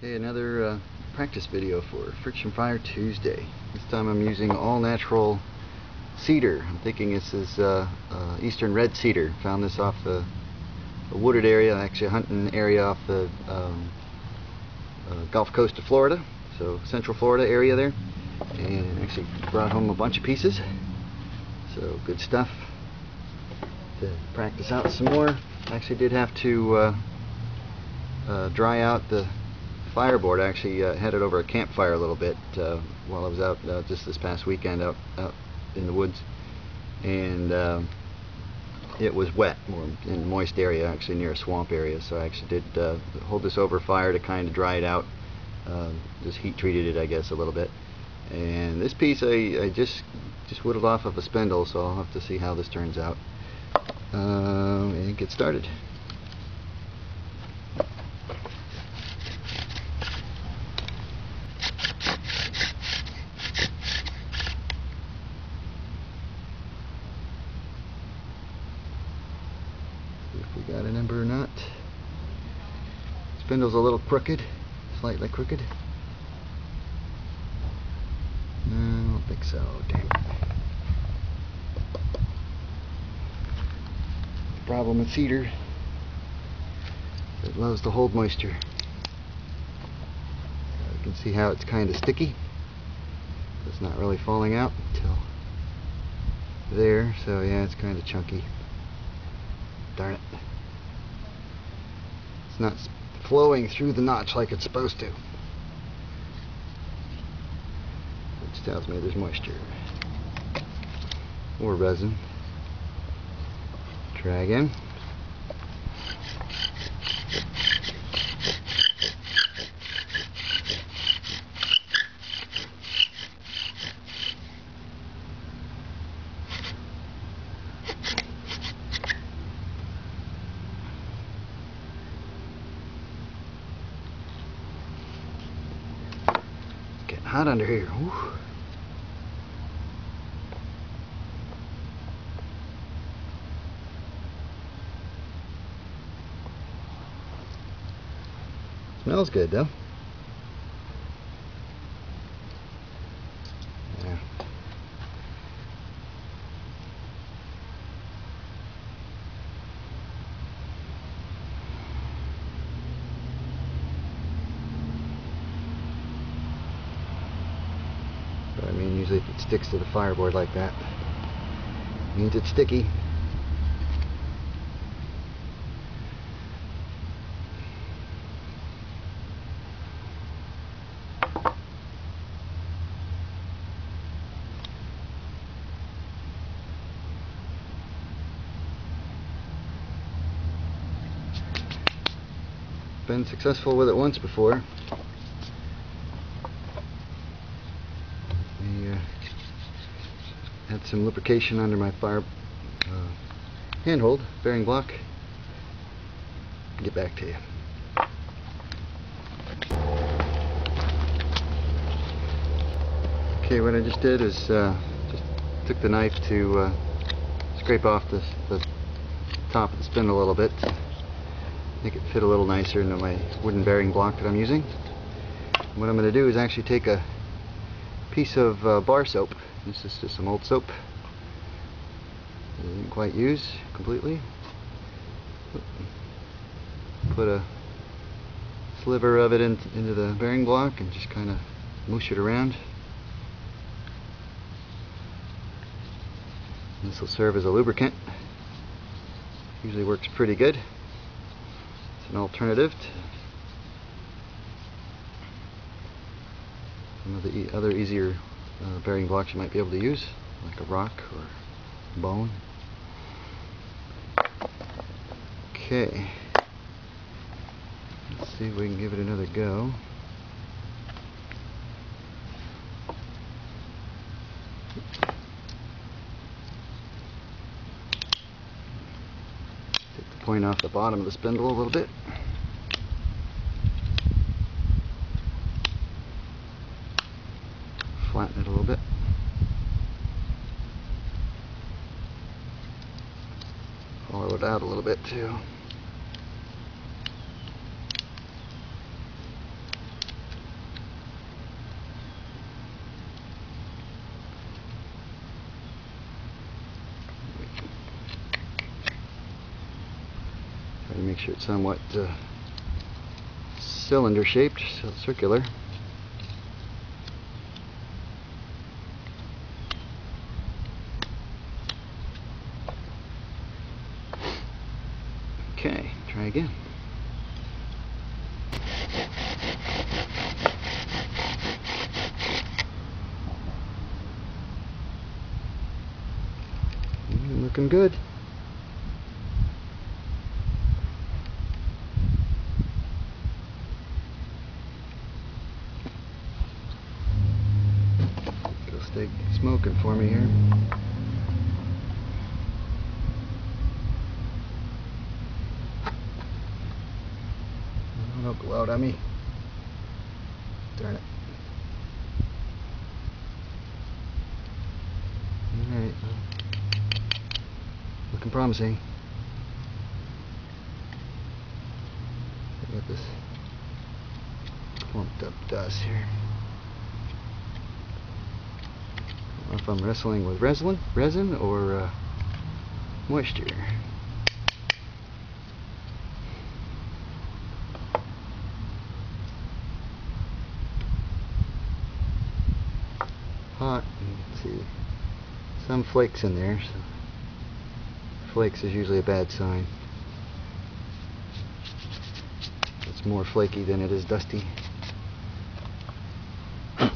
Okay, another practice video for Friction Fire Tuesday. This time I'm using all natural cedar. I'm thinking this is Eastern Red Cedar. Found this off a wooded area, actually a hunting area off the Gulf Coast of Florida, so Central Florida area there, and actually brought home a bunch of pieces, so good stuff to practice out some more. Actually did have to dry out the fireboard. I actually had it over a campfire a little bit while I was out just this past weekend out in the woods, and it was wet, more in a moist area, actually near a swamp area, so I actually did hold this over fire to kind of dry it out. Just heat treated it, I guess, a little bit. And this piece I just whittled off of a spindle, so I'll have to see how this turns out and get started. If we got a number or not. Spindle's a little crooked, slightly crooked. No, I don't think so. Damn it. The problem with cedar, it loves to hold moisture. You can see how it's kind of sticky. It's not really falling out until there, so yeah, it's kind of chunky. Darn it. It's not flowing through the notch like it's supposed to, which tells me there's moisture or resin. Try again. Hot under here. Whew. Smells good though. Yeah. But I mean, usually if it sticks to the fireboard like that, it means it's sticky. Been successful with it once before. Had some lubrication under my fire handhold bearing block. Get back to you. Okay, what I just did is just took the knife to scrape off the top of the spindle a little bit, make it fit a little nicer into my wooden bearing block that I'm using. And what I'm going to do is actually take a piece of bar soap. This is just some old soap I didn't quite use completely. Put a sliver of it into the bearing block and just kind of moosh it around. This will serve as a lubricant. Usually works pretty good. It's an alternative to some of the other easier bearing blocks you might be able to use, like a rock or bone. Okay, let's see if we can give it another go. Take the point off the bottom of the spindle a little bit. Flatten it a little bit. Hollow it out a little bit too. sure it's somewhat cylinder shaped, so circular. Okay, try again. Looking good. Go stay smoking for me here. Oh, don't go out on me. Darn it. Alright. Looking promising. Look at this clumped up dust here. I don't know if I'm wrestling with resin or moisture. Hot. Let's see. Some flakes in there. So flakes is usually a bad sign. It's more flaky than it is dusty. I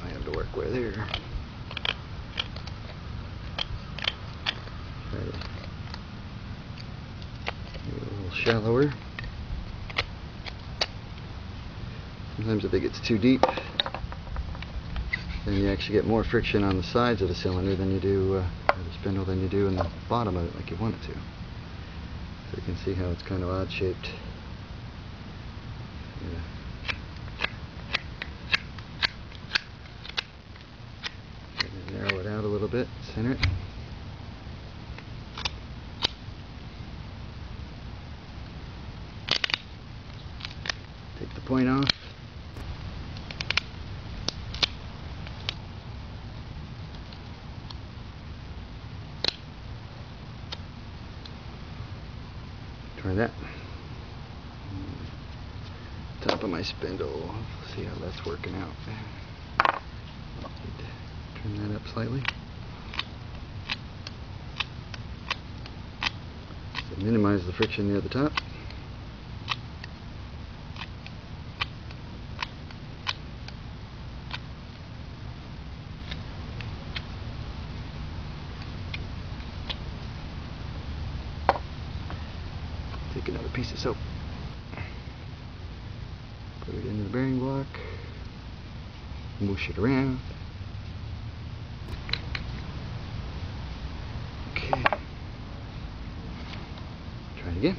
have to work with here. Try to get a little shallower. Sometimes if it gets too deep, then you actually get more friction on the sides of the cylinder than you do, or the spindle, than you do in the bottom of it, like you want it to. So you can see how it's kind of odd shaped. Yeah. Narrow it out a little bit, center it. Take the point off. Try that. Top of my spindle. See how that's working out. Need to turn that up slightly. So minimize the friction near the top. Take another piece of soap, put it into the bearing block, mush it around. Okay, try it again.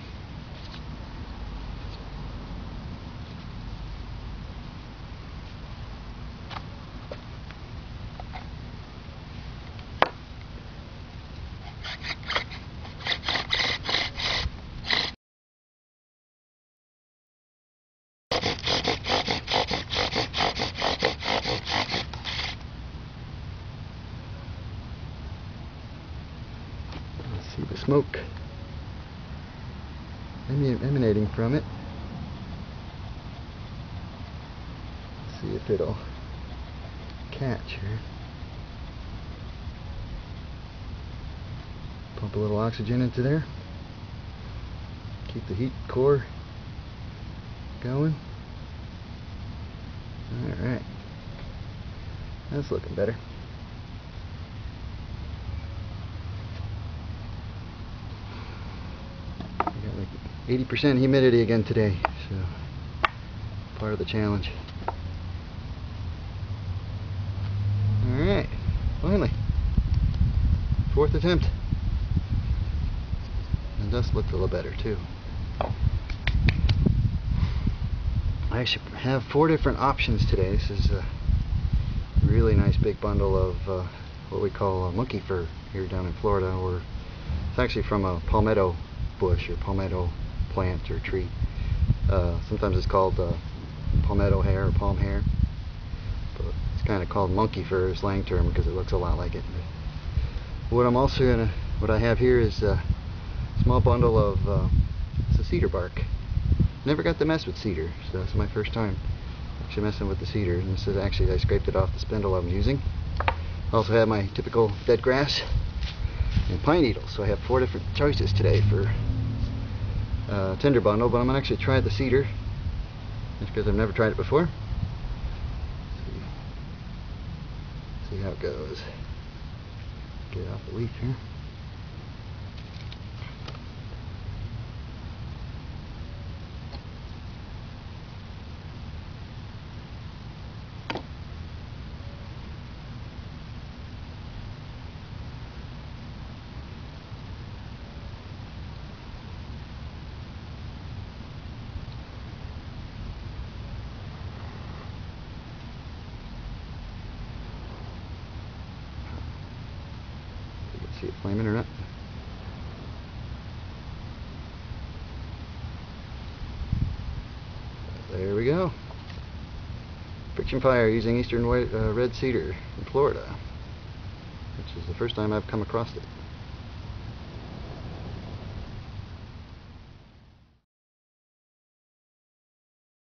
See the smoke emanating from it. See if it'll catch here. Pump a little oxygen into there. Keep the heat core going. Alright. That's looking better. We got like 80% humidity again today, so part of the challenge. Alright, finally. 4th attempt. The dust looked a little better too. I actually have 4 different options today. This is a really nice big bundle of what we call monkey fur here down in Florida, or it's actually from a palmetto bush or palmetto plant or tree. Sometimes it's called palmetto hair or palm hair, but it's kind of called monkey fur, slang term, because it looks a lot like it. What I have here is a small bundle of it's a cedar bark. Never got to mess with cedar, so that's my first time actually messing with the cedar. And this is actually, I scraped it off the spindle I'm using. I also have my typical dead grass and pine needles, so I have 4 different choices today for tinder bundle, but I'm going to actually try the cedar just because I've never tried it before. See how it goes. Get off the leaf here. See it flaming or not. There we go. Friction fire using Eastern Red Cedar in Florida, which is the first time I've come across it.